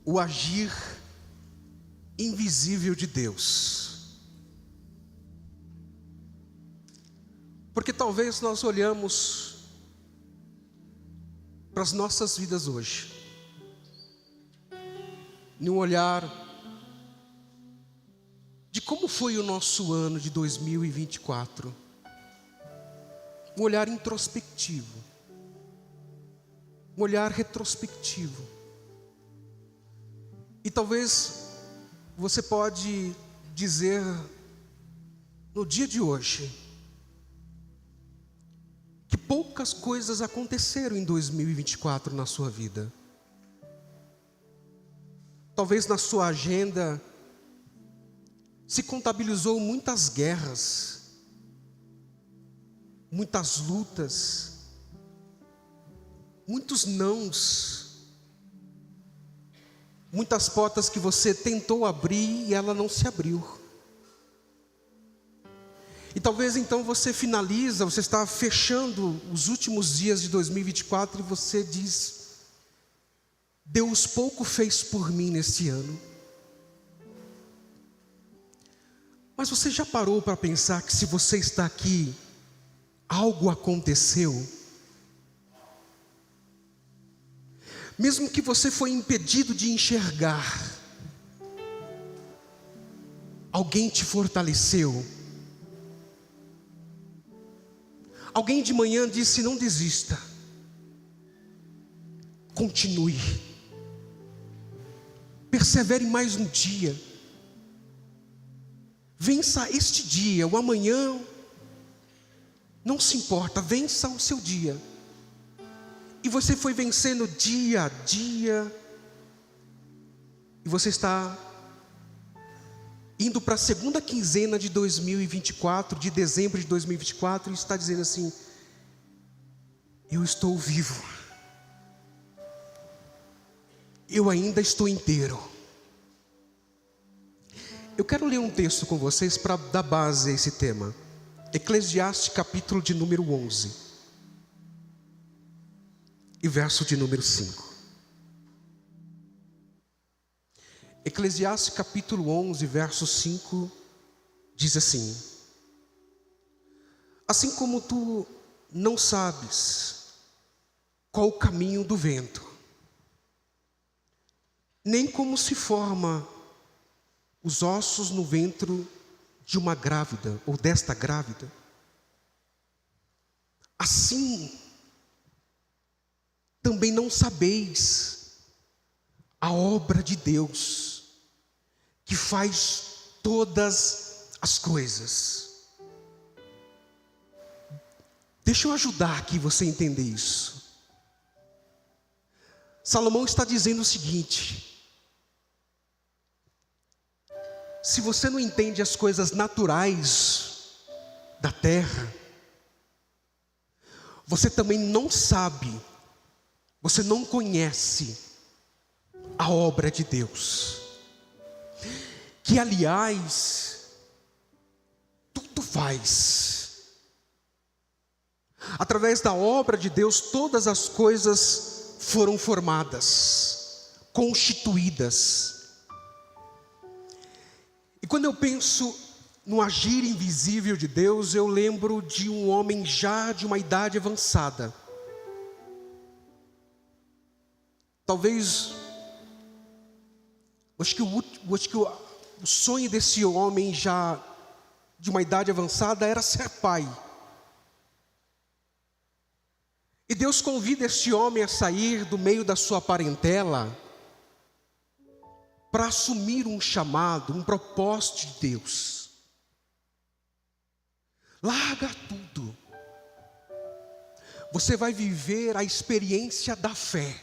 O agir invisível de Deus. Porque talvez nós olhamos para as nossas vidas hoje, num olhar de como foi o nosso ano de 2024, um olhar introspectivo, um olhar retrospectivo. E talvez você pode dizer no dia de hoje que poucas coisas aconteceram em 2024 na sua vida. Talvez na sua agenda se contabilizou muitas guerras, muitas lutas, muitos nãos, muitas portas que você tentou abrir e ela não se abriu. E talvez então você finaliza, você está fechando os últimos dias de 2024 e você diz: Deus pouco fez por mim nesse ano. Mas você já parou para pensar que se você está aqui, algo aconteceu? Mesmo que você foi impedido de enxergar, alguém te fortaleceu. Alguém de manhã disse: não desista, continue, persevere mais um dia, vença este dia, o amanhã não se importa, vença o seu dia. E você foi vencendo dia a dia, e você está indo para a segunda quinzena de 2024, de dezembro de 2024, e está dizendo assim: eu estou vivo, eu ainda estou inteiro. Eu quero ler um texto com vocês para dar base a esse tema. Eclesiastes capítulo de número 11 e verso de número 5. Eclesiastes capítulo 11, verso 5, diz assim: assim como tu não sabes qual o caminho do vento, nem como se forma os ossos no ventre de uma grávida, ou desta grávida, assim também não sabeis a obra de Deus, que faz todas as coisas. Deixa eu ajudar aqui você a entender isso. Salomão está dizendo o seguinte: se você não entende as coisas naturais da terra, você também não sabe, você não conhece a obra de Deus, que aliás tudo faz. Através da obra de Deus todas as coisas foram formadas, constituídas. E quando eu penso no agir invisível de Deus, eu lembro de um homem já de uma idade avançada. Talvez, acho que o sonho desse homem já de uma idade avançada era ser pai. E Deus convida este homem a sair do meio da sua parentela para assumir um chamado, um propósito de Deus. Larga tudo. Você vai viver a experiência da fé.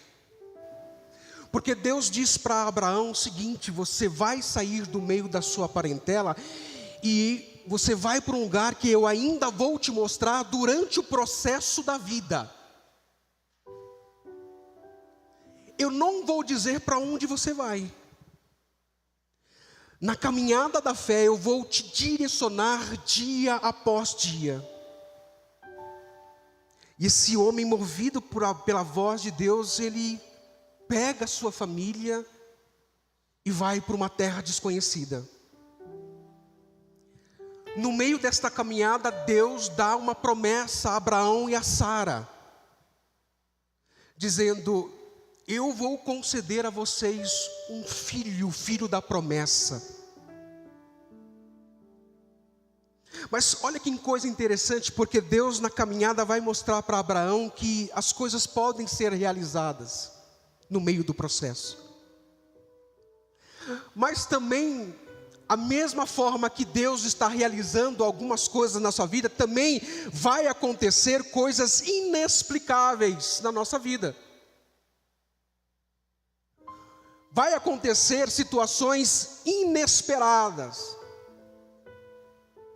Porque Deus diz para Abraão o seguinte: você vai sair do meio da sua parentela e você vai para um lugar que eu ainda vou te mostrar durante o processo da vida. Eu não vou dizer para onde você vai. Na caminhada da fé eu vou te direcionar dia após dia. E esse homem, movido pela voz de Deus, ele pega a sua família e vai para uma terra desconhecida. No meio desta caminhada, Deus dá uma promessa a Abraão e a Sara, dizendo: eu vou conceder a vocês um filho, o filho da promessa. Mas olha que coisa interessante, porque Deus na caminhada vai mostrar para Abraão que as coisas podem ser realizadas no meio do processo. Mas também, a mesma forma que Deus está realizando algumas coisas na sua vida, também vai acontecer coisas inexplicáveis na nossa vida. Vai acontecer situações inesperadas,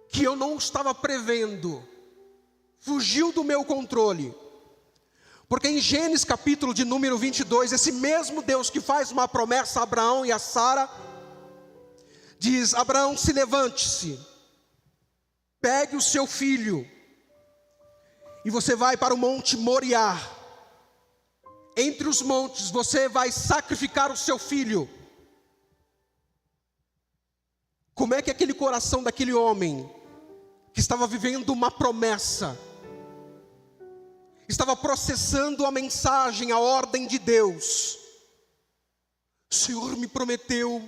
que eu não estava prevendo, fugiu do meu controle. Porque em Gênesis capítulo de número 22, esse mesmo Deus que faz uma promessa a Abraão e a Sara, diz: Abraão, se levante-se, pegue o seu filho, e você vai para o monte Moriá. Entre os montes você vai sacrificar o seu filho. Como é que aquele coração daquele homem, que estava vivendo uma promessa, estava processando a mensagem, a ordem de Deus? O Senhor me prometeu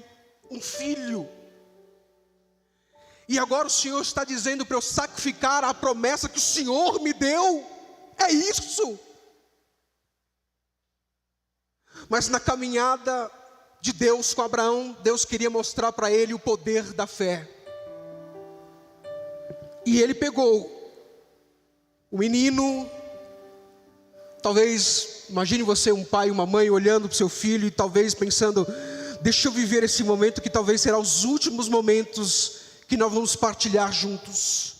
um filho, e agora o Senhor está dizendo para eu sacrificar a promessa que o Senhor me deu? É isso? Mas na caminhada de Deus com Abraão, Deus queria mostrar para ele o poder da fé. E ele pegou o menino. Talvez, imagine você, um pai e uma mãe, olhando para o seu filho e talvez pensando: deixa eu viver esse momento que talvez será os últimos momentos que nós vamos partilhar juntos.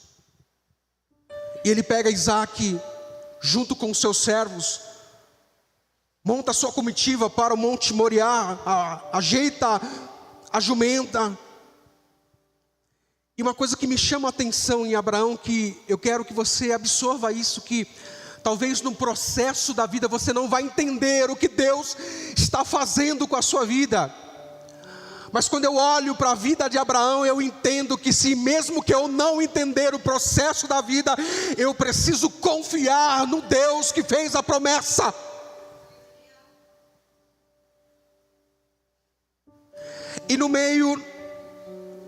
E ele pega Isaac, junto com os seus servos, monta a sua comitiva para o monte Moriá, ajeita a jumenta. E uma coisa que me chama a atenção em Abraão, que eu quero que você absorva isso, que talvez no processo da vida você não vai entender o que Deus está fazendo com a sua vida. Mas quando eu olho para a vida de Abraão, eu entendo que se mesmo que eu não entender o processo da vida, eu preciso confiar no Deus que fez a promessa. E no meio,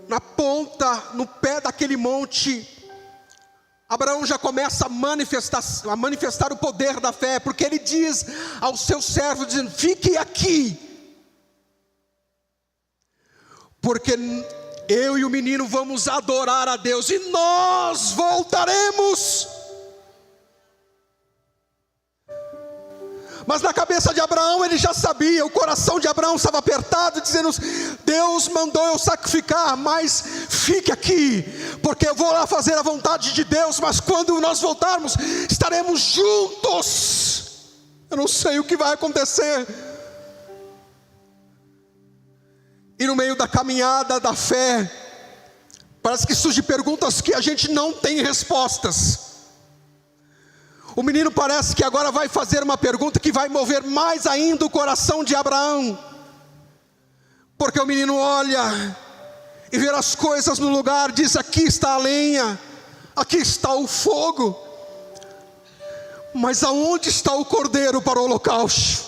na ponta, no pé daquele monte, Abraão já começa a manifestar o poder da fé, porque ele diz ao seu servo, dizendo: fique aqui, porque eu e o menino vamos adorar a Deus, e nós voltaremos. Mas na cabeça de Abraão ele já sabia, o coração de Abraão estava apertado, dizendo: Deus mandou eu sacrificar, mas fique aqui, porque eu vou lá fazer a vontade de Deus, mas quando nós voltarmos, estaremos juntos. Eu não sei o que vai acontecer. E no meio da caminhada da fé, parece que surgem perguntas que a gente não tem respostas. O menino parece que agora vai fazer uma pergunta que vai mover mais ainda o coração de Abraão. Porque o menino olha e vê as coisas no lugar, diz: aqui está a lenha, aqui está o fogo, mas aonde está o cordeiro para o holocausto?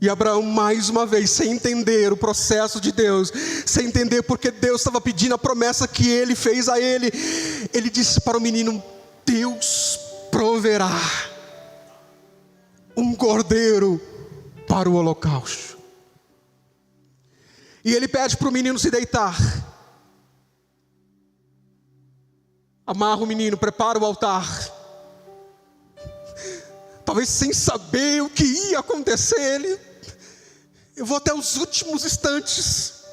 E Abraão, mais uma vez, sem entender o processo de Deus, sem entender porque Deus estava pedindo a promessa que ele fez a ele, ele disse para o menino: Deus proverá um cordeiro para o holocausto. E ele pede para o menino se deitar. Amarra o menino, prepara o altar. Talvez sem saber o que ia acontecer, eu vou até os últimos instantes.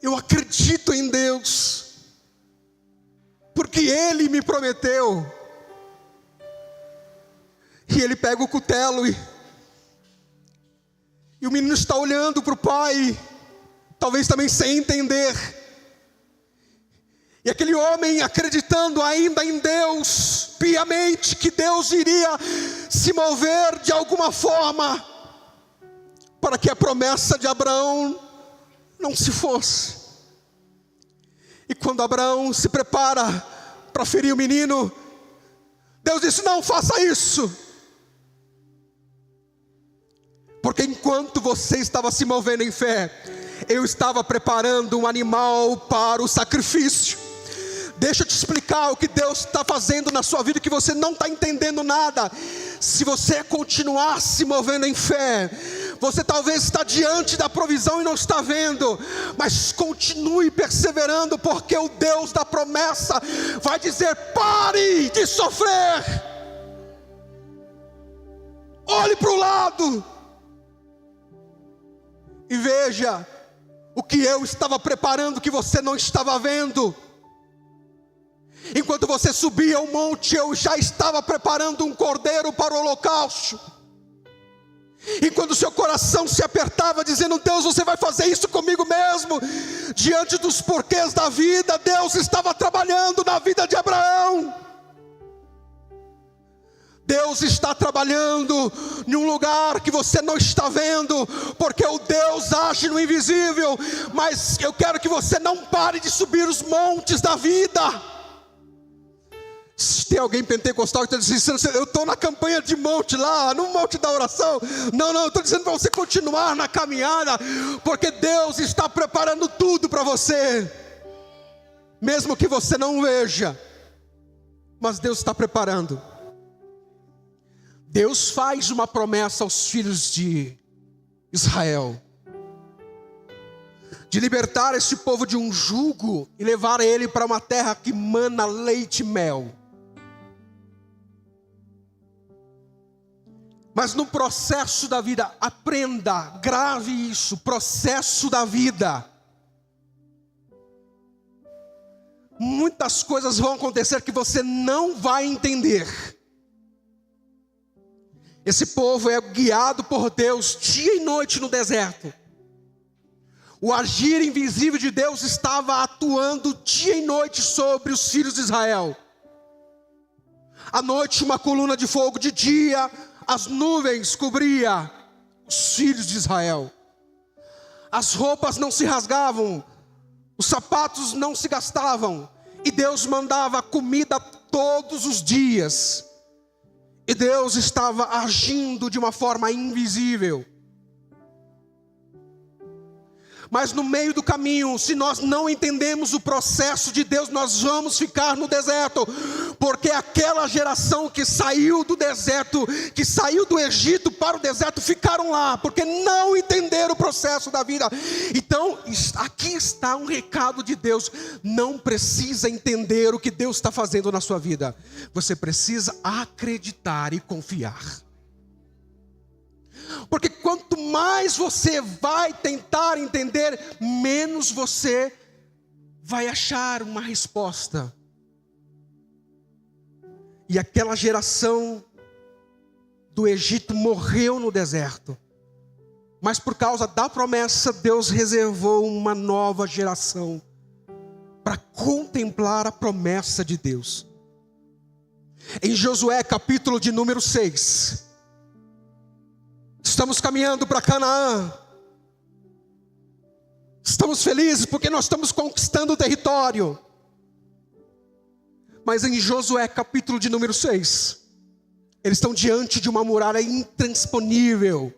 Eu acredito em Deus, porque Ele me prometeu. E ele pega o cutelo e o menino está olhando para o pai, talvez também sem entender. E aquele homem acreditando ainda em Deus, piamente, que Deus iria se mover de alguma forma, para que a promessa de Abraão não se fosse. E quando Abraão se prepara para ferir o menino, Deus disse: não faça isso. Porque enquanto você estava se movendo em fé, eu estava preparando um animal para o sacrifício. Deixa eu te explicar o que Deus está fazendo na sua vida, que você não está entendendo nada. Se você continuar se movendo em fé, você talvez está diante da provisão e não está vendo, mas continue perseverando, porque o Deus da promessa vai dizer: pare de sofrer, olhe para o lado e veja o que eu estava preparando, que você não estava vendo. Enquanto você subia o monte, eu já estava preparando um cordeiro para o holocausto. E quando seu coração se apertava, dizendo: Deus, você vai fazer isso comigo mesmo? Diante dos porquês da vida, Deus estava trabalhando na vida de Abraão. Deus está trabalhando em um lugar que você não está vendo, porque o Deus age no invisível. Mas eu quero que você não pare de subir os montes da vida. Se tem alguém pentecostal que está dizendo: eu estou na campanha de monte lá, no monte da oração. Não, eu estou dizendo para você continuar na caminhada, porque Deus está preparando tudo para você, mesmo que você não veja, mas Deus está preparando. Deus faz uma promessa aos filhos de Israel, de libertar esse povo de um jugo e levar ele para uma terra que mana leite e mel. Mas no processo da vida, aprenda, grave isso: processo da vida. Muitas coisas vão acontecer que você não vai entender. Esse povo é guiado por Deus dia e noite no deserto. O agir invisível de Deus estava atuando dia e noite sobre os filhos de Israel. À noite uma coluna de fogo, de dia as nuvens cobria os filhos de Israel. As roupas não se rasgavam, os sapatos não se gastavam, e Deus mandava comida todos os dias. E Deus estava agindo de uma forma invisível. Mas no meio do caminho, se nós não entendemos o processo de Deus, nós vamos ficar no deserto. Porque aquela geração que saiu do deserto, que saiu do Egito para o deserto, ficaram lá, porque não entenderam o processo da vida. Então, aqui está um recado de Deus: não precisa entender o que Deus está fazendo na sua vida, você precisa acreditar e confiar. Porque quanto mais você vai tentar entender, menos você vai achar uma resposta. E aquela geração do Egito morreu no deserto. Mas por causa da promessa, Deus reservou uma nova geração para contemplar a promessa de Deus. Em Josué capítulo de número 6, estamos caminhando para Canaã. Estamos felizes porque nós estamos conquistando o território. Mas em Josué capítulo de número 6, eles estão diante de uma muralha intransponível,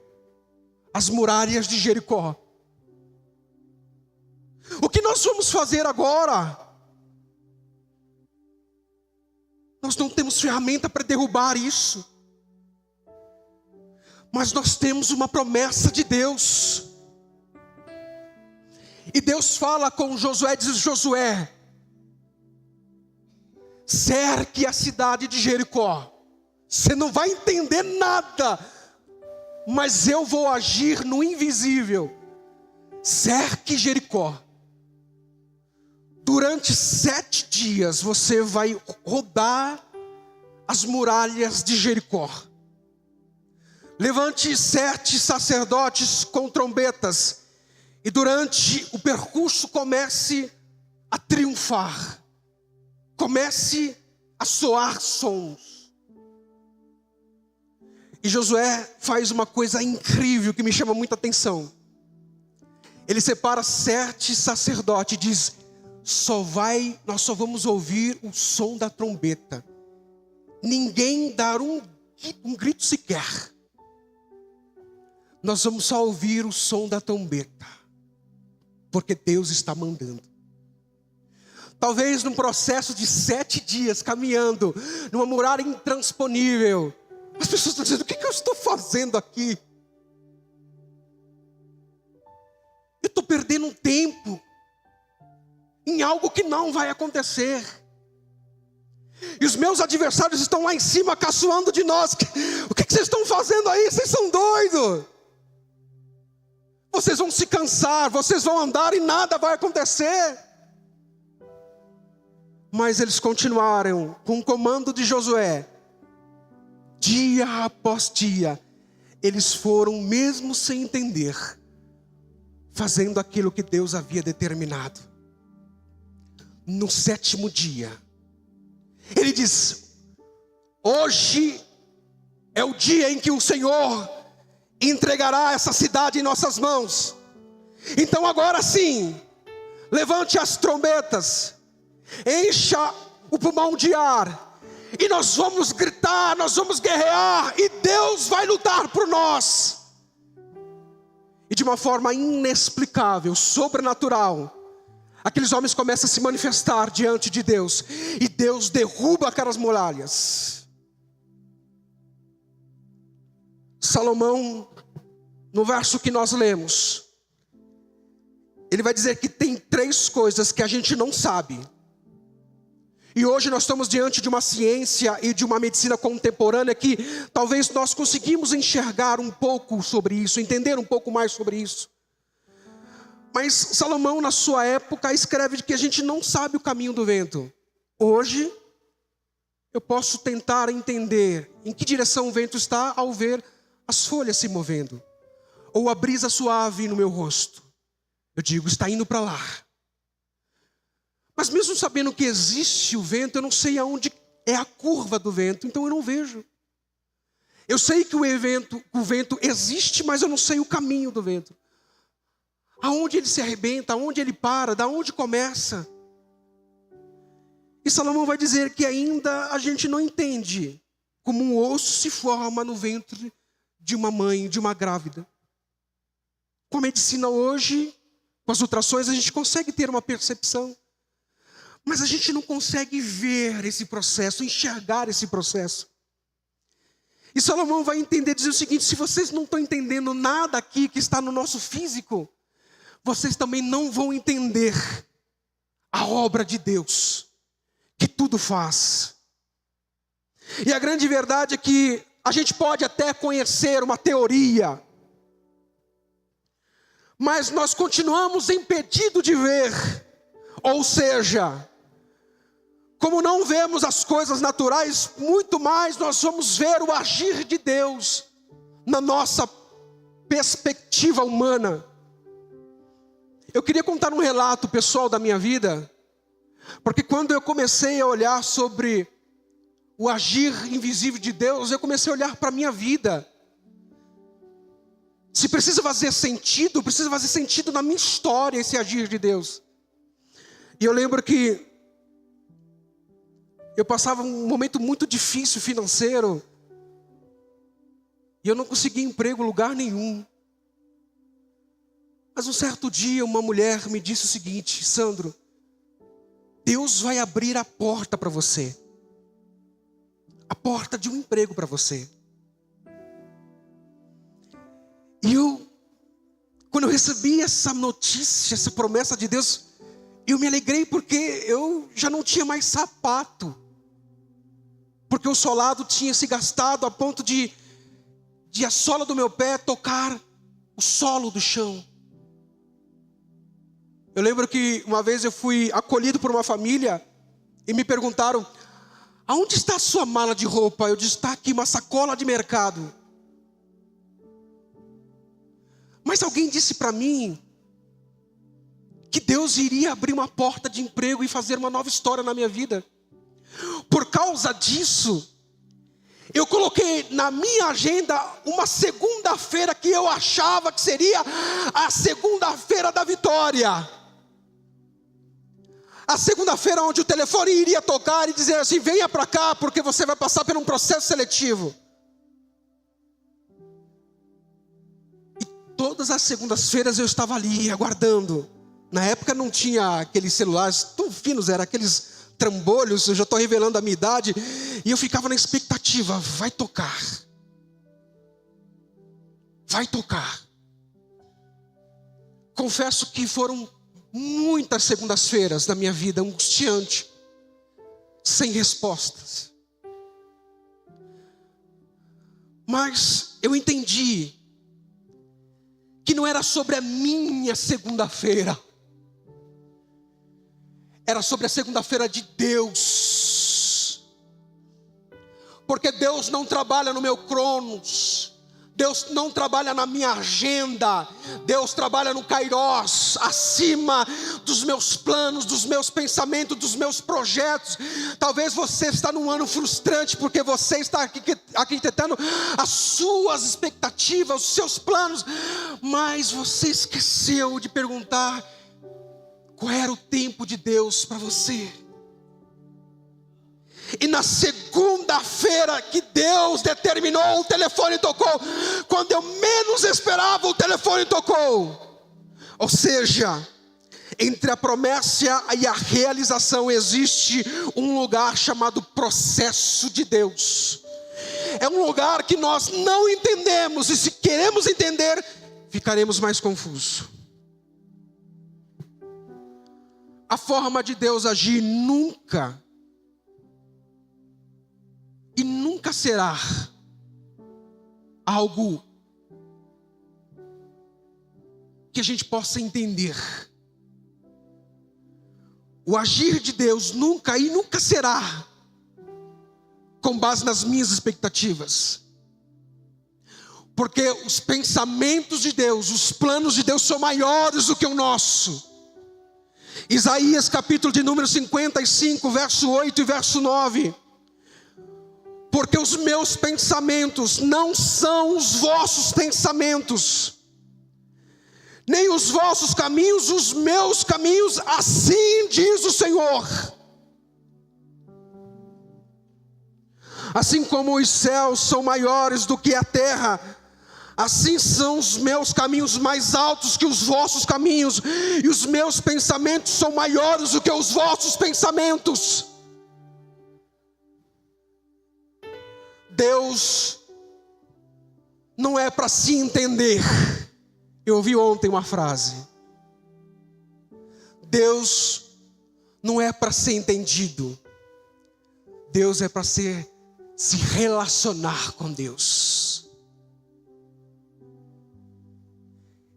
as muralhas de Jericó. O que nós vamos fazer agora? Nós não temos ferramenta para derrubar isso. Mas nós temos uma promessa de Deus. E Deus fala com Josué, diz: Josué, cerque a cidade de Jericó. Você não vai entender nada, mas eu vou agir no invisível. Cerque Jericó. Durante 7 dias você vai rodar as muralhas de Jericó. Levante 7 sacerdotes com trombetas, e durante o percurso comece a triunfar. comece a soar sons. E Josué faz uma coisa incrível que me chama muita atenção. Ele separa 7 sacerdotes e diz: nós só vamos ouvir o som da trombeta. Ninguém dar um grito sequer. Nós vamos só ouvir o som da trombeta, porque Deus está mandando. Talvez num processo de 7 dias, caminhando numa muralha intransponível, as pessoas estão dizendo: o que eu estou fazendo aqui? Eu estou perdendo um tempo em algo que não vai acontecer. E os meus adversários estão lá em cima caçoando de nós. O que vocês estão fazendo aí? Vocês são doidos. Vocês vão se cansar, vocês vão andar e nada vai acontecer. Mas eles continuaram com o comando de Josué. Dia após dia, eles foram, mesmo sem entender, fazendo aquilo que Deus havia determinado. No 7º dia, ele diz: hoje é o dia em que o Senhor entregará essa cidade em nossas mãos. Então agora sim, levante as trombetas, encha o pulmão de ar, e nós vamos gritar, nós vamos guerrear, e Deus vai lutar por nós. E de uma forma inexplicável, sobrenatural, aqueles homens começam a se manifestar diante de Deus, e Deus derruba aquelas muralhas. Salomão, no verso que nós lemos, ele vai dizer que tem 3 coisas que a gente não sabe. E hoje nós estamos diante de uma ciência e de uma medicina contemporânea que talvez nós conseguimos enxergar um pouco sobre isso, entender um pouco mais sobre isso. Mas Salomão, na sua época, escreve que a gente não sabe o caminho do vento. Hoje, eu posso tentar entender em que direção o vento está ao ver as folhas se movendo, ou a brisa suave no meu rosto. Eu digo: está indo para lá. Mas mesmo sabendo que existe o vento, eu não sei aonde é a curva do vento, então eu não vejo. Eu sei que o vento existe, mas eu não sei o caminho do vento. Aonde ele se arrebenta, aonde ele para, da onde começa. E Salomão vai dizer que ainda a gente não entende como um osso se forma no ventre de uma mãe, de uma grávida. Com a medicina hoje, com as ultrassons, a gente consegue ter uma percepção. Mas a gente não consegue ver esse processo, enxergar esse processo. E Salomão vai entender, dizer o seguinte: se vocês não estão entendendo nada aqui que está no nosso físico, vocês também não vão entender a obra de Deus, que tudo faz. E a grande verdade é que a gente pode até conhecer uma teoria, mas nós continuamos impedidos de ver. Ou seja, como não vemos as coisas naturais, muito mais nós vamos ver o agir de Deus na nossa perspectiva humana. Eu queria contar um relato pessoal da minha vida, porque quando eu comecei a olhar sobre o agir invisível de Deus, eu comecei a olhar para a minha vida. Se precisa fazer sentido na minha história esse agir de Deus. E eu lembro que eu passava um momento muito difícil financeiro, e eu não conseguia emprego em lugar nenhum. Mas um certo dia uma mulher me disse o seguinte: Sandro, Deus vai abrir a porta para você. A porta de um emprego para você. E quando eu recebi essa notícia, essa promessa de Deus, eu me alegrei porque eu já não tinha mais sapato. Porque o solado tinha se gastado a ponto de a sola do meu pé tocar o solo do chão. Eu lembro que uma vez eu fui acolhido por uma família e me perguntaram: aonde está a sua mala de roupa? Eu disse: está aqui, uma sacola de mercado. Mas alguém disse para mim que Deus iria abrir uma porta de emprego e fazer uma nova história na minha vida. Por causa disso, eu coloquei na minha agenda uma segunda-feira que eu achava que seria a segunda-feira da vitória. A segunda-feira onde o telefone iria tocar e dizer assim: venha para cá porque você vai passar por um processo seletivo. E todas as segundas-feiras eu estava ali aguardando. Na época não tinha aqueles celulares tão finos, era aqueles trambolhos, eu já estou revelando a minha idade. E eu ficava na expectativa: vai tocar. Vai tocar. Confesso que foram muitas segundas-feiras da minha vida angustiante, sem respostas. Mas eu entendi que não era sobre a minha segunda-feira, era sobre a segunda-feira de Deus. Porque Deus não trabalha no meu cronos, Deus não trabalha na minha agenda, Deus trabalha no Kairos, acima dos meus planos, dos meus pensamentos, dos meus projetos. Talvez você está num ano frustrante, porque você está acreditando as suas expectativas, os seus planos, mas você esqueceu de perguntar qual era o tempo de Deus para você. E na segunda-feira que Deus determinou, o telefone tocou. Quando eu menos esperava, o telefone tocou. Ou seja, entre a promessa e a realização existe um lugar chamado processo de Deus. É um lugar que nós não entendemos, e se queremos entender, ficaremos mais confusos. A forma de Deus agir nunca será algo que a gente possa entender. O agir de Deus nunca será com base nas minhas expectativas. Porque os pensamentos de Deus, os planos de Deus são maiores do que o nosso. Isaías capítulo de número 55, verso 8 e verso 9. Porque os meus pensamentos não são os vossos pensamentos, nem os vossos caminhos, os meus caminhos, assim diz o Senhor. Assim como os céus são maiores do que a terra, assim são os meus caminhos mais altos que os vossos caminhos, e os meus pensamentos são maiores do que os vossos pensamentos. Deus não é para se entender. Eu ouvi ontem uma frase: Deus não é para ser entendido, Deus é para se relacionar com Deus.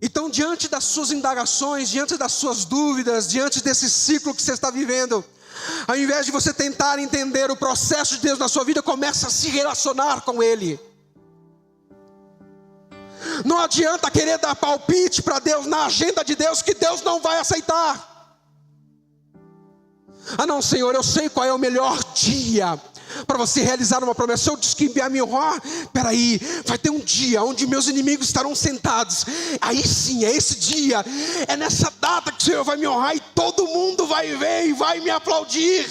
Então, diante das suas indagações, diante das suas dúvidas, diante desse ciclo que você está vivendo, ao invés de você tentar entender o processo de Deus na sua vida, começa a se relacionar com Ele. Não adianta querer dar palpite para Deus na agenda de Deus, que Deus não vai aceitar. Ah não, Senhor, eu sei qual é o melhor dia para você realizar uma promessa. Eu disse que ia me honrar. Peraí, vai ter um dia onde meus inimigos estarão sentados. Aí sim, é esse dia, é nessa data que o Senhor vai me honrar, e todo mundo vai ver e vai me aplaudir.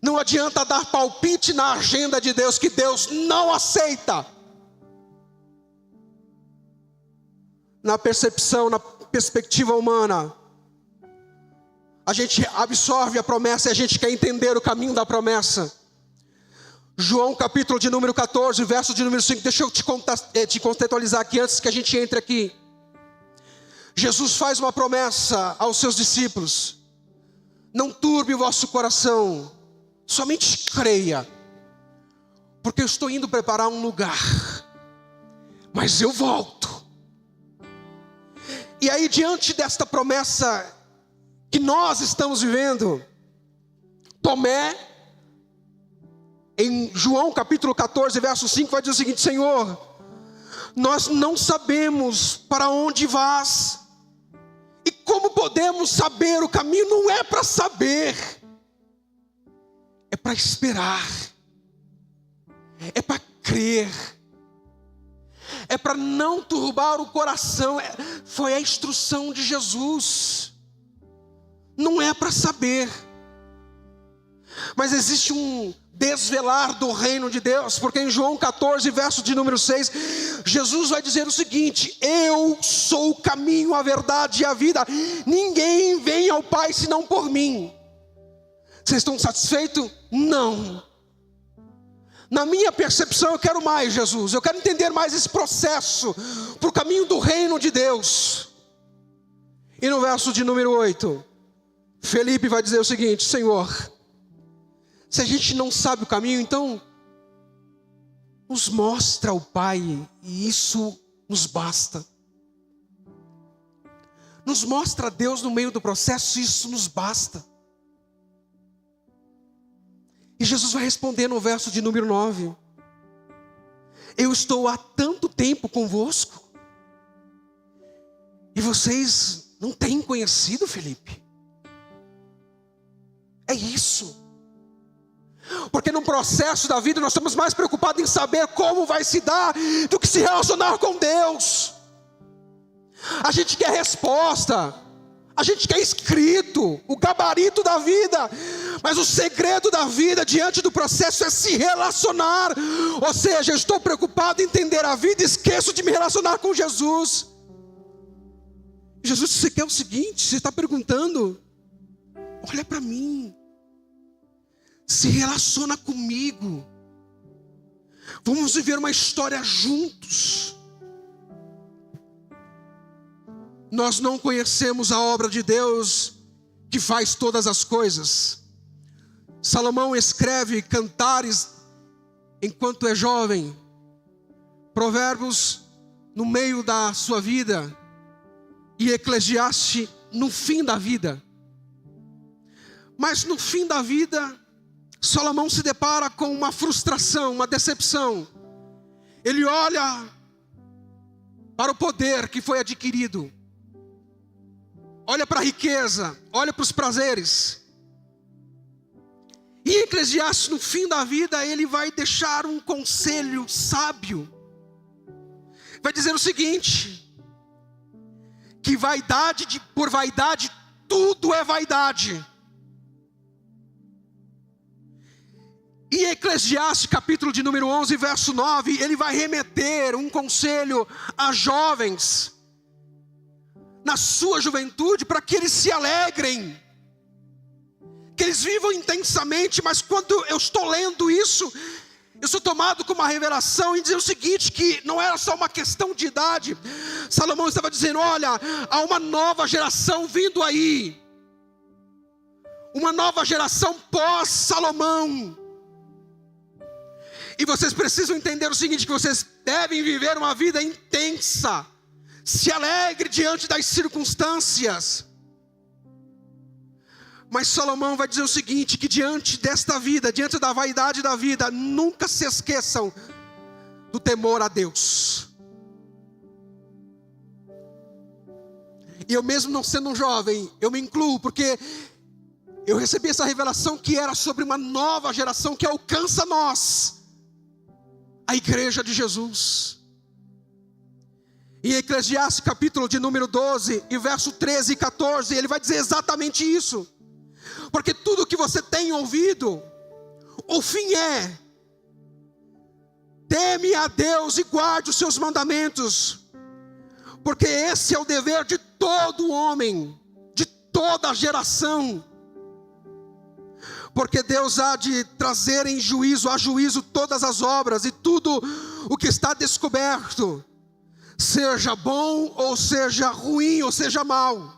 Não adianta dar palpite na agenda de Deus, que Deus não aceita. Na percepção, na perspectiva humana, a gente absorve a promessa e a gente quer entender o caminho da promessa. João capítulo de número 14, verso de número 5. Deixa eu te contextualizar aqui antes que a gente entre aqui. Jesus faz uma promessa aos seus discípulos: não turbe o vosso coração, somente creia, porque eu estou indo preparar um lugar, mas eu volto. E aí, diante desta promessa que nós estamos vivendo, Tomé, em João capítulo 14, verso 5, vai dizer o seguinte: Senhor, nós não sabemos para onde vás, e como podemos saber o caminho? Não é para saber, é para esperar, é para crer, é para não turbar o coração. Foi a instrução de Jesus. Não é para saber, mas existe um desvelar do reino de Deus, porque em João 14, verso de número 6, Jesus vai dizer o seguinte: eu sou o caminho, a verdade e a vida, ninguém vem ao Pai senão por mim. Vocês estão satisfeitos? Não. Na minha percepção eu quero mais, Jesus, eu quero entender mais esse processo, para o caminho do reino de Deus. E no verso de número 8, Felipe vai dizer o seguinte: Senhor, se a gente não sabe o caminho, então nos mostra o Pai, e isso nos basta. Nos mostra Deus no meio do processo, isso nos basta. E Jesus vai responder no verso de número 9: eu estou há tanto tempo convosco, e vocês não têm conhecido Felipe. É isso. Porque no processo da vida nós estamos mais preocupados em saber como vai se dar do que se relacionar com Deus. A gente quer resposta, a gente quer escrito, o gabarito da vida. Mas o segredo da vida diante do processo é se relacionar. Ou seja, eu estou preocupado em entender a vida e esqueço de me relacionar com Jesus. Jesus, você quer o seguinte, você está perguntando, olha para mim, se relaciona comigo, vamos viver uma história juntos. Nós não conhecemos a obra de Deus que faz todas as coisas. Salomão escreve cantares enquanto é jovem, Provérbios no meio da sua vida, e Eclesiastes no fim da vida. Mas no fim da vida, Salomão se depara com uma frustração, uma decepção. Ele olha para o poder que foi adquirido, olha para a riqueza, olha para os prazeres. E Eclesiastes, no fim da vida, ele vai deixar um conselho sábio. Vai dizer o seguinte: que por vaidade tudo é vaidade. E Eclesiastes, capítulo de número 11, verso 9, ele vai remeter um conselho a jovens, na sua juventude, para que eles se alegrem, que eles vivam intensamente. Mas quando eu estou lendo isso, eu sou tomado com uma revelação em dizer o seguinte, que não era só uma questão de idade. Salomão estava dizendo: olha, há uma nova geração vindo aí, uma nova geração pós-Salomão. E vocês precisam entender o seguinte, que vocês devem viver uma vida intensa. Se alegre diante das circunstâncias. Mas Salomão vai dizer o seguinte, que diante desta vida, diante da vaidade da vida, nunca se esqueçam do temor a Deus. E eu mesmo não sendo um jovem, eu me incluo, porque eu recebi essa revelação que era sobre uma nova geração que alcança nós, a igreja de Jesus. Em Eclesiastes capítulo de número 12, e verso 13 e 14, ele vai dizer exatamente isso. Porque tudo que você tem ouvido, o fim é: teme a Deus e guarde os seus mandamentos, porque esse é o dever de todo homem, de toda geração. Porque Deus há de trazer a juízo todas as obras, e tudo o que está descoberto, seja bom ou seja ruim ou seja mal.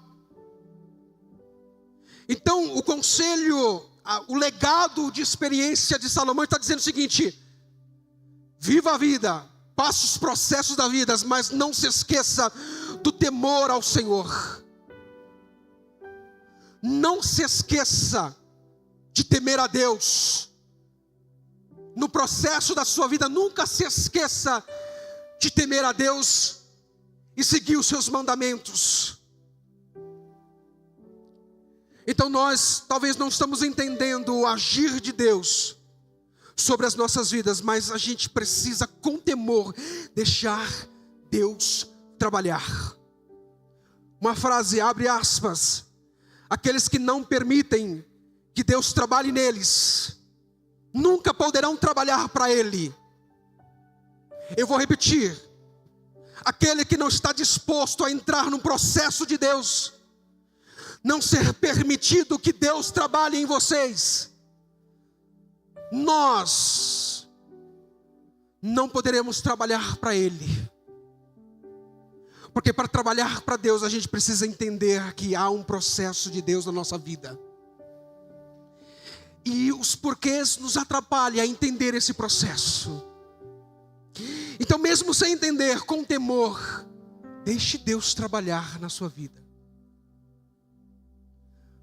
Então o conselho, o legado de experiência de Salomão está dizendo o seguinte: viva a vida, passe os processos da vida, mas não se esqueça do temor ao Senhor. Não se esqueça de temer a Deus. No processo da sua vida, nunca se esqueça de temer a Deus e seguir os seus mandamentos. Então nós talvez não estamos entendendo o agir de Deus sobre as nossas vidas, mas a gente precisa com temor deixar Deus trabalhar. Uma frase, abre aspas, aqueles que não permitem que Deus trabalhe neles, nunca poderão trabalhar para Ele. Eu vou repetir, aquele que não está disposto a entrar no processo de Deus, não ser permitido que Deus trabalhe em vocês, nós não poderemos trabalhar para Ele. Porque para trabalhar para Deus a gente precisa entender que há um processo de Deus na nossa vida. E os porquês nos atrapalham a entender esse processo. Então mesmo sem entender, com temor, deixe Deus trabalhar na sua vida.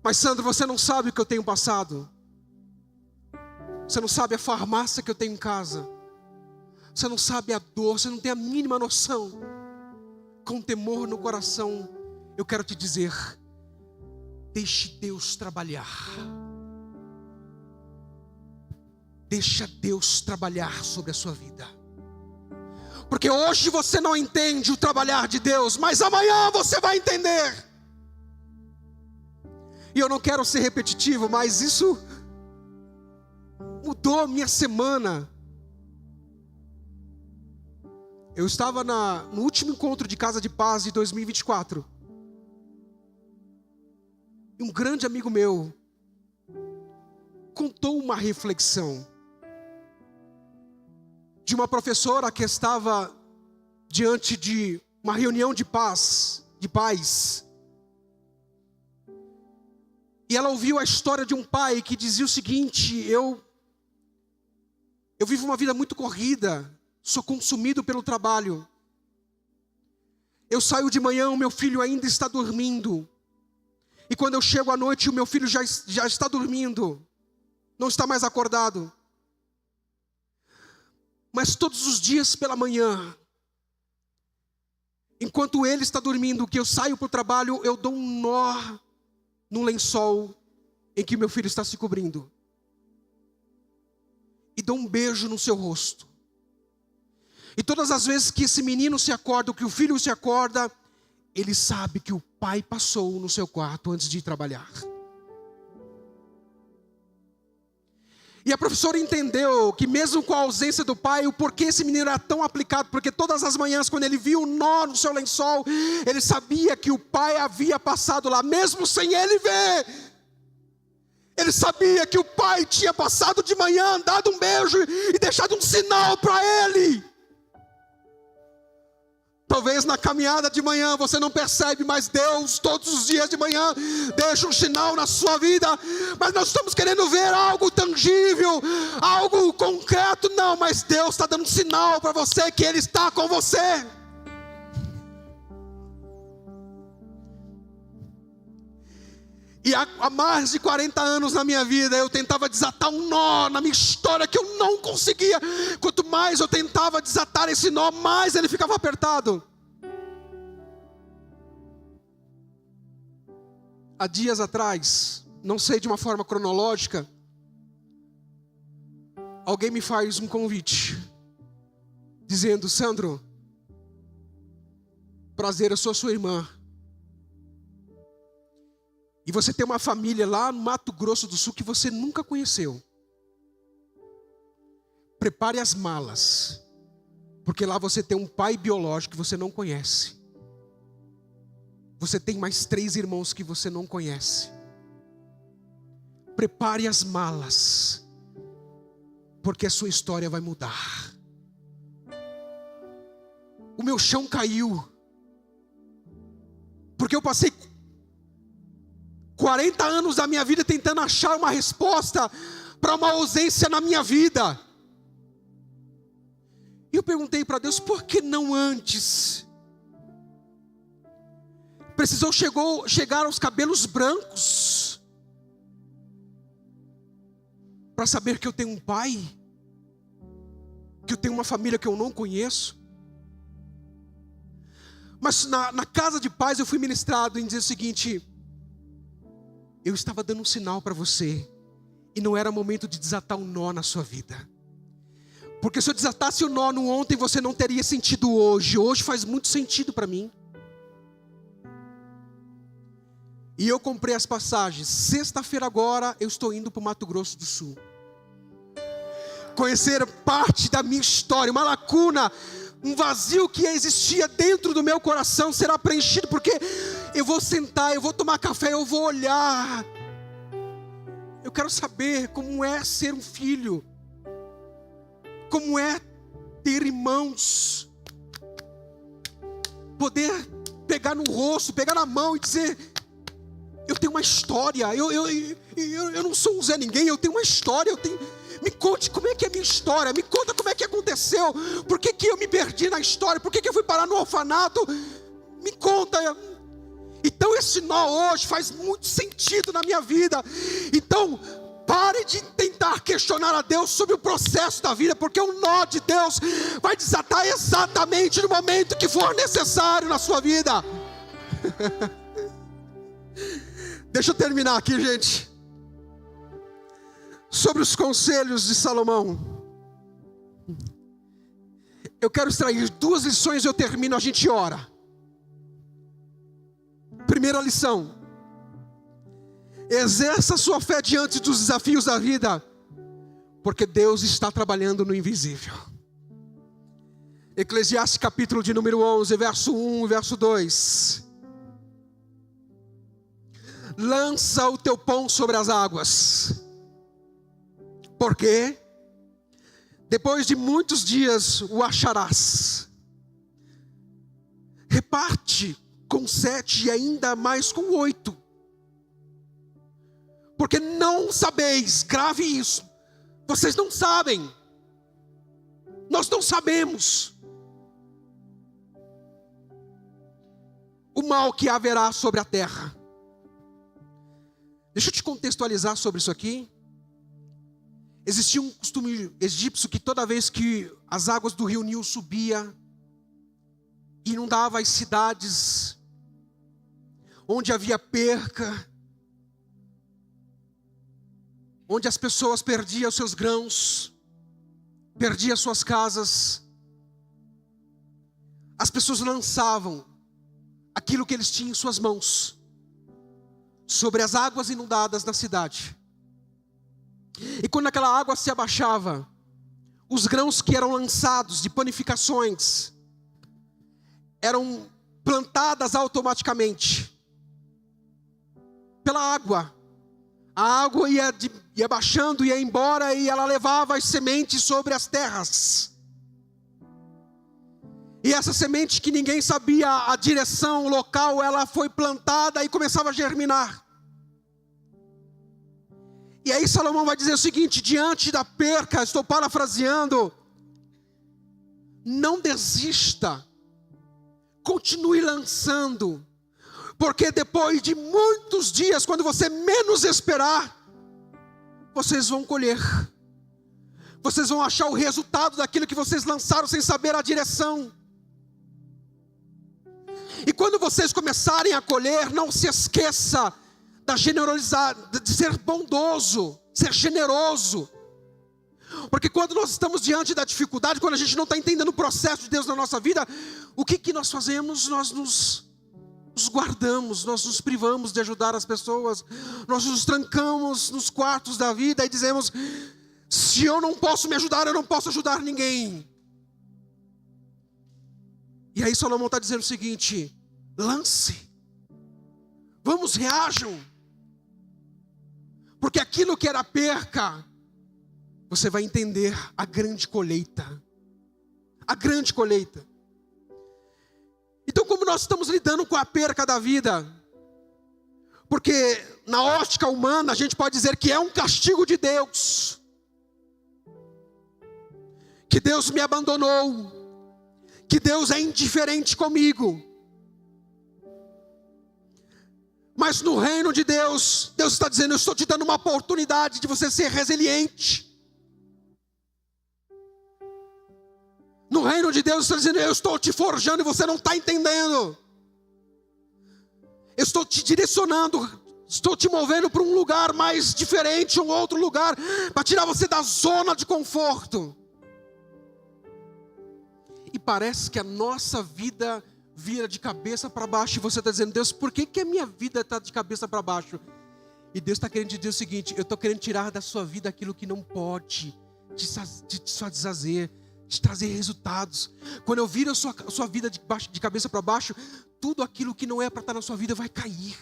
Mas Sandro, você não sabe o que eu tenho passado. Você não sabe a farmácia que eu tenho em casa. Você não sabe a dor, você não tem a mínima noção. Com temor no coração, eu quero te dizer, deixe Deus trabalhar. Deixa Deus trabalhar sobre a sua vida. Porque hoje você não entende o trabalhar de Deus, mas amanhã você vai entender. E eu não quero ser repetitivo, mas isso mudou a minha semana. Eu estava no último encontro de Casa de Paz de 2024. E um grande amigo meu contou uma reflexão de uma professora que estava diante de uma reunião de paz, de pais. E ela ouviu a história de um pai que dizia o seguinte: eu vivo uma vida muito corrida, sou consumido pelo trabalho. Eu saio de manhã, o meu filho ainda está dormindo. E quando eu chego à noite, o meu filho já está dormindo, não está mais acordado. Mas todos os dias pela manhã, enquanto ele está dormindo, que eu saio para o trabalho, eu dou um nó no lençol em que meu filho está se cobrindo. E dou um beijo no seu rosto. E todas as vezes que esse menino se acorda, que o filho se acorda, ele sabe que o pai passou no seu quarto antes de ir trabalhar. E a professora entendeu que mesmo com a ausência do pai, o porquê esse menino era tão aplicado, porque todas as manhãs quando ele via o nó no seu lençol, ele sabia que o pai havia passado lá, mesmo sem ele ver. Ele sabia que o pai tinha passado de manhã, dado um beijo e deixado um sinal para ele. Talvez na caminhada de manhã você não percebe, mas Deus todos os dias de manhã deixa um sinal na sua vida. Mas nós estamos querendo ver algo tangível, algo concreto. Não, mas Deus está dando um sinal para você que Ele está com você. E há mais de 40 anos na minha vida, eu tentava desatar um nó na minha história que eu não conseguia. Quanto mais eu tentava desatar esse nó, mais ele ficava apertado. Há dias atrás, não sei de uma forma cronológica, alguém me faz um convite, dizendo: Sandro, prazer, eu sou sua irmã. E você tem uma família lá no Mato Grosso do Sul que você nunca conheceu. Prepare as malas, porque lá você tem um pai biológico que você não conhece. Você tem mais 3 irmãos que você não conhece. Prepare as malas, porque a sua história vai mudar. O meu chão caiu, porque eu passei 40 anos da minha vida tentando achar uma resposta para uma ausência na minha vida. E eu perguntei para Deus: por que não antes? Precisou chegar aos cabelos brancos para saber que eu tenho um pai, que eu tenho uma família que eu não conheço. Mas na casa de paz eu fui ministrado em dizer o seguinte: eu estava dando um sinal para você, e não era momento de desatar um nó na sua vida. Porque se eu desatasse o nó no ontem, você não teria sentido hoje. Hoje faz muito sentido para mim. E eu comprei as passagens. Sexta-feira agora eu estou indo para o Mato Grosso do Sul. Conhecer parte da minha história, uma lacuna, um vazio que existia dentro do meu coração será preenchido. Porque eu vou sentar, eu vou tomar café, eu vou olhar. Eu quero saber como é ser um filho. Como é ter irmãos. Poder pegar no rosto, pegar na mão e dizer: eu tenho uma história, eu não sou um Zé Ninguém, eu tenho uma história, me conte como é que é a minha história, me conta como é que aconteceu, por que eu me perdi na história, por que eu fui parar no orfanato, me conta. Então esse nó hoje faz muito sentido na minha vida. Então pare de tentar questionar a Deus sobre o processo da vida, porque o nó de Deus vai desatar exatamente no momento que for necessário na sua vida. Deixa eu terminar aqui, gente. Sobre os conselhos de Salomão. Eu quero extrair 2 lições e eu termino, a gente ora. Primeira lição: exerça sua fé diante dos desafios da vida, porque Deus está trabalhando no invisível. Eclesiastes capítulo de número 11, verso 1 e verso 2. Lança o teu pão sobre as águas, porque depois de muitos dias o acharás. Reparte com 7 e ainda mais com 8. Porque não sabeis, grave isso, vocês não sabem, nós não sabemos o mal que haverá sobre a terra. Deixa eu te contextualizar sobre isso aqui. Existia um costume egípcio que toda vez que as águas do rio Nilo subia, inundava as cidades, onde havia perca, onde as pessoas perdiam seus grãos, perdiam suas casas. As pessoas lançavam aquilo que eles tinham em suas mãos sobre as águas inundadas na cidade. E quando aquela água se abaixava, os grãos que eram lançados de panificações eram plantadas automaticamente pela água. A água ia baixando, ia embora, e ela levava as sementes sobre as terras. E essa semente que ninguém sabia a direção local, ela foi plantada e começava a germinar. E aí Salomão vai dizer o seguinte: diante da perca, estou parafraseando, não desista, continue lançando, porque depois de muitos dias, quando você menos esperar, vocês vão colher. Vocês vão achar o resultado daquilo que vocês lançaram sem saber a direção. E quando vocês começarem a colher, não se esqueça da generosidade, de ser bondoso, ser generoso. Porque quando nós estamos diante da dificuldade, quando a gente não está entendendo o processo de Deus na nossa vida, o que nós fazemos? Nós nos guardamos, nós nos privamos de ajudar as pessoas, nós nos trancamos nos quartos da vida e dizemos: se eu não posso me ajudar, eu não posso ajudar ninguém. E aí Salomão está dizendo o seguinte: lance, vamos, reajam, porque aquilo que era perca, você vai entender a grande colheita. A grande colheita. Então, como nós estamos lidando com a perca da vida? Porque na ótica humana a gente pode dizer que é um castigo de Deus, que Deus me abandonou, que Deus é indiferente comigo. Mas no reino de Deus, Deus está dizendo: eu estou te dando uma oportunidade de você ser resiliente. No reino de Deus está dizendo: eu estou te forjando e você não está entendendo. Eu estou te direcionando. Estou te movendo para um lugar mais diferente, um outro lugar, para tirar você da zona de conforto. E parece que a nossa vida vira de cabeça para baixo, e você está dizendo: Deus, por que a minha vida está de cabeça para baixo? E Deus está querendo te dizer o seguinte: eu estou querendo tirar da sua vida aquilo que não pode te satisfazer, te trazer resultados. Quando eu viro a sua vida de cabeça para baixo, tudo aquilo que não é para estar na sua vida vai cair.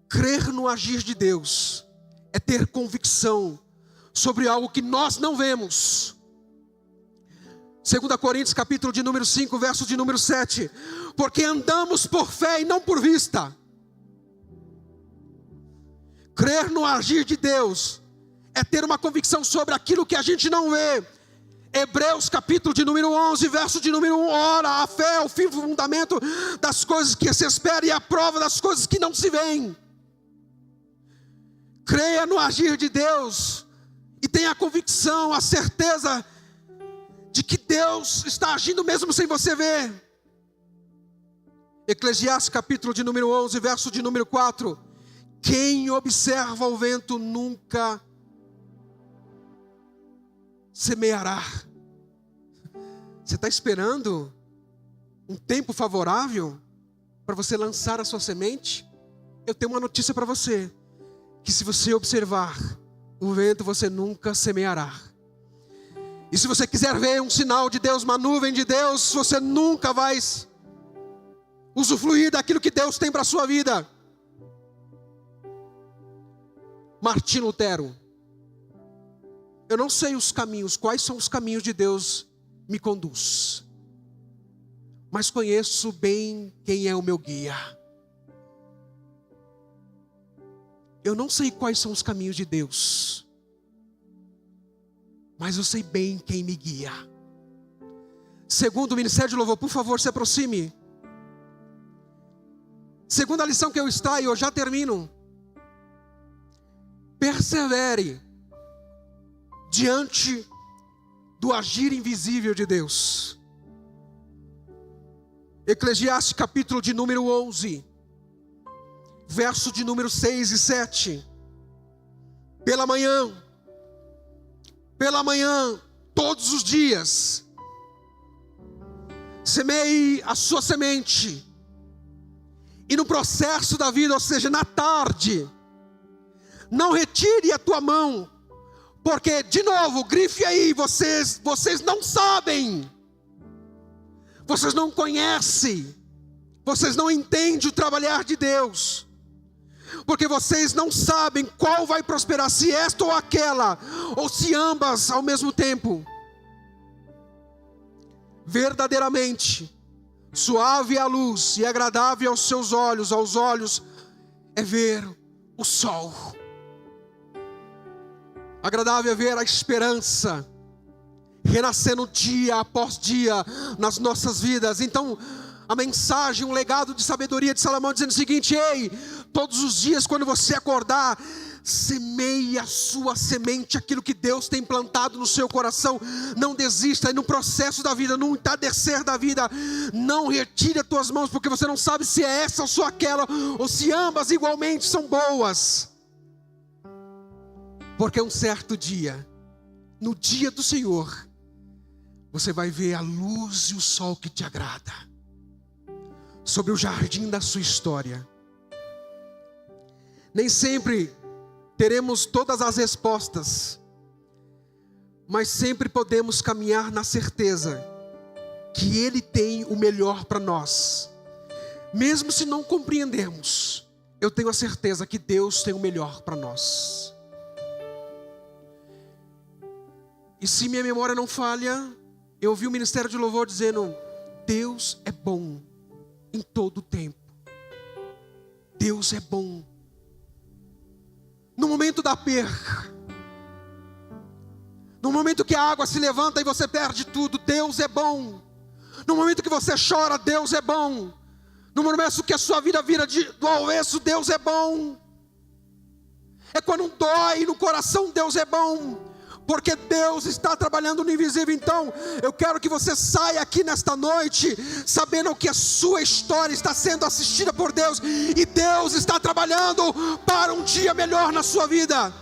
Crer no agir de Deus é ter convicção sobre algo que nós não vemos. 2 Coríntios capítulo de número 5, verso de número 7. Porque andamos por fé e não por vista. Crer no agir de Deus é ter uma convicção sobre aquilo que a gente não vê. Hebreus capítulo de número 11, verso de número 1. Ora, a fé é o fim fundamento das coisas que se espera e a prova das coisas que não se veem. Creia no agir de Deus e tenha a convicção, a certeza de que Deus está agindo mesmo sem você ver. Eclesiastes capítulo de número 11, verso de número 4. Quem observa o vento nunca semeará. Você está esperando um tempo favorável para você lançar a sua semente? Eu tenho uma notícia para você: que se você observar o vento, você nunca semeará. E se você quiser ver um sinal de Deus, uma nuvem de Deus, você nunca vai usufruir daquilo que Deus tem para a sua vida. Martim Lutero: eu não sei os caminhos, quais são os caminhos de Deus me conduz, mas conheço bem quem é o meu guia. Eu não sei quais são os caminhos de Deus, mas eu sei bem quem me guia. Segundo o Ministério de Louvor, por favor, se aproxime. Segunda lição que eu extraio, eu já termino. Persevere diante do agir invisível de Deus. Eclesiastes capítulo de número 11, verso de número 6 e 7. Pela manhã, todos os dias, semeie a sua semente. E no processo da vida, ou seja, na tarde, não retire a tua mão, porque, de novo, grife aí, vocês não sabem, vocês não conhecem, vocês não entendem o trabalhar de Deus, porque vocês não sabem qual vai prosperar, se esta ou aquela, ou se ambas ao mesmo tempo. Verdadeiramente, suave é a luz e agradável aos seus olhos, é ver o sol. Agradável é ver a esperança renascendo dia após dia nas nossas vidas. Então, a mensagem, um legado de sabedoria de Salomão dizendo o seguinte: ei, todos os dias quando você acordar, semeie a sua semente, aquilo que Deus tem plantado no seu coração. Não desista, e no processo da vida, no entardecer da vida, não retire as tuas mãos, porque você não sabe se é essa ou só aquela, ou se ambas igualmente são boas. Porque um certo dia, no dia do Senhor, você vai ver a luz e o sol que te agrada sobre o jardim da sua história. Nem sempre teremos todas as respostas, mas sempre podemos caminhar na certeza que Ele tem o melhor para nós. Mesmo se não compreendermos, eu tenho a certeza que Deus tem o melhor para nós. E se minha memória não falha, eu ouvi o Ministério de Louvor dizendo: Deus é bom em todo o tempo. Deus é bom. No momento da perca, no momento que a água se levanta e você perde tudo, Deus é bom. No momento que você chora, Deus é bom. No momento que a sua vida vira do avesso, Deus é bom. É quando dói no coração, Deus é bom. porque Deus está trabalhando no invisível. Então, eu quero que você saia aqui nesta noite, sabendo que a sua história está sendo assistida por Deus, e Deus está trabalhando para um dia melhor na sua vida,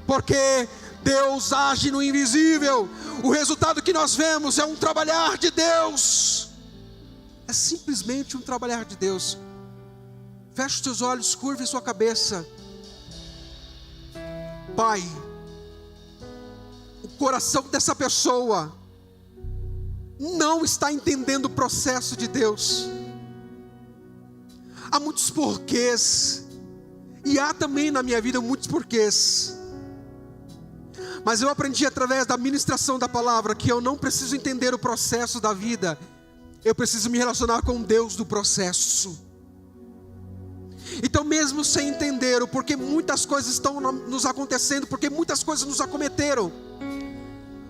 porque Deus age no invisível. O resultado que nós vemos é um trabalhar de Deus, é simplesmente um trabalhar de Deus. Feche os seus olhos, curve sua cabeça. Pai, o coração dessa pessoa não está entendendo o processo de Deus. Há muitos porquês, e há também na minha vida muitos porquês, mas eu aprendi através da ministração da palavra que eu não preciso entender o processo da vida, eu preciso me relacionar com Deus do processo. Então, mesmo sem entender o porquê muitas coisas estão nos acontecendo, porque muitas coisas nos acometeram,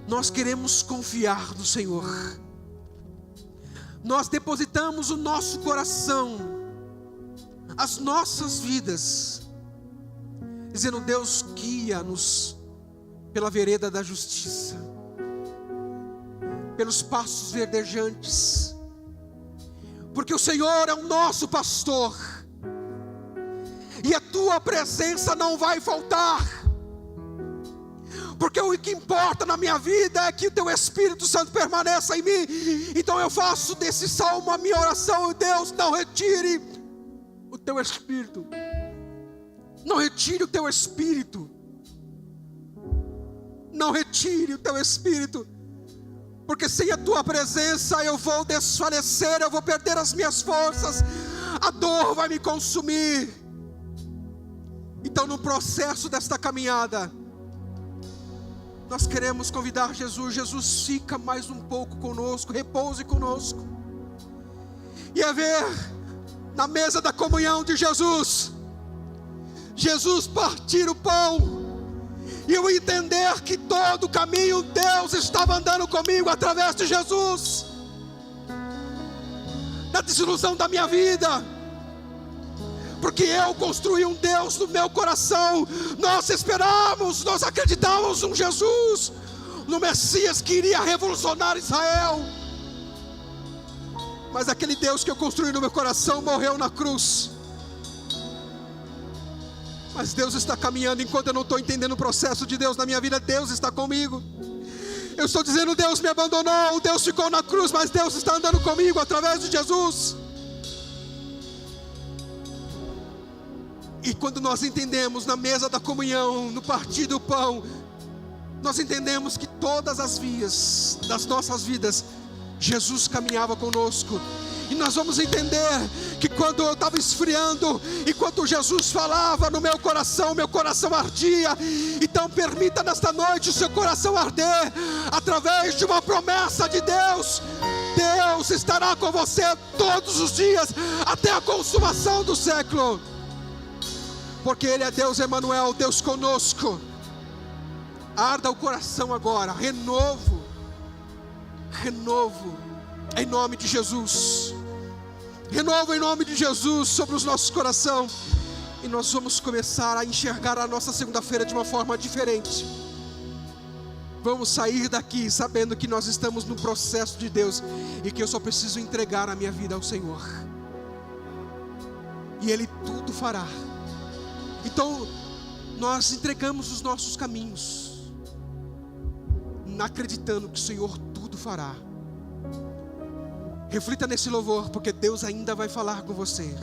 nós queremos confiar no Senhor. Nós depositamos o nosso coração, as nossas vidas, dizendo: Deus, guia-nos pela vereda da justiça, pelos passos verdejantes, porque o Senhor é o nosso pastor, e a tua presença não vai faltar, porque o que importa na minha vida é que o teu Espírito Santo permaneça em mim. Então eu faço desse salmo a minha oração: Deus, não retire o teu Espírito, não retire o teu Espírito, não retire o teu Espírito, porque sem a tua presença eu vou desfalecer, eu vou perder as minhas forças, a dor vai me consumir. Então, no processo desta caminhada, nós queremos convidar Jesus. Jesus, fica mais um pouco conosco, repouse conosco, e a ver na mesa da comunhão de Jesus, Jesus partir o pão, e eu entender que todo o caminho Deus estava andando comigo através de Jesus. Na desilusão da minha vida, porque eu construí um Deus no meu coração, nós esperamos, nós acreditamos num Jesus, no Messias que iria revolucionar Israel, mas aquele Deus que eu construí no meu coração morreu na cruz. Mas Deus está caminhando, enquanto eu não estou entendendo o processo de Deus na minha vida, Deus está comigo. Eu estou dizendo: Deus me abandonou, Deus ficou na cruz, mas Deus está andando comigo através de Jesus. E quando nós entendemos na mesa da comunhão, no partir do pão, nós entendemos que todas as vias das nossas vidas, Jesus caminhava conosco. E nós vamos entender que quando eu estava esfriando, enquanto Jesus falava no meu coração ardia. Então permita nesta noite o seu coração arder, através de uma promessa de Deus. Deus estará com você todos os dias, até a consumação do século, porque Ele é Deus Emanuel, Deus conosco. Arda o coração agora, renovo, em nome de Jesus. Renovo em nome de Jesus sobre os nossos corações. E nós vamos começar a enxergar a nossa segunda-feira de uma forma diferente. Vamos sair daqui sabendo que nós estamos no processo de Deus, e que eu só preciso entregar a minha vida ao Senhor, e Ele tudo fará. Então nós entregamos os nossos caminhos, acreditando que o Senhor tudo fará. Reflita nesse louvor, porque Deus ainda vai falar com você.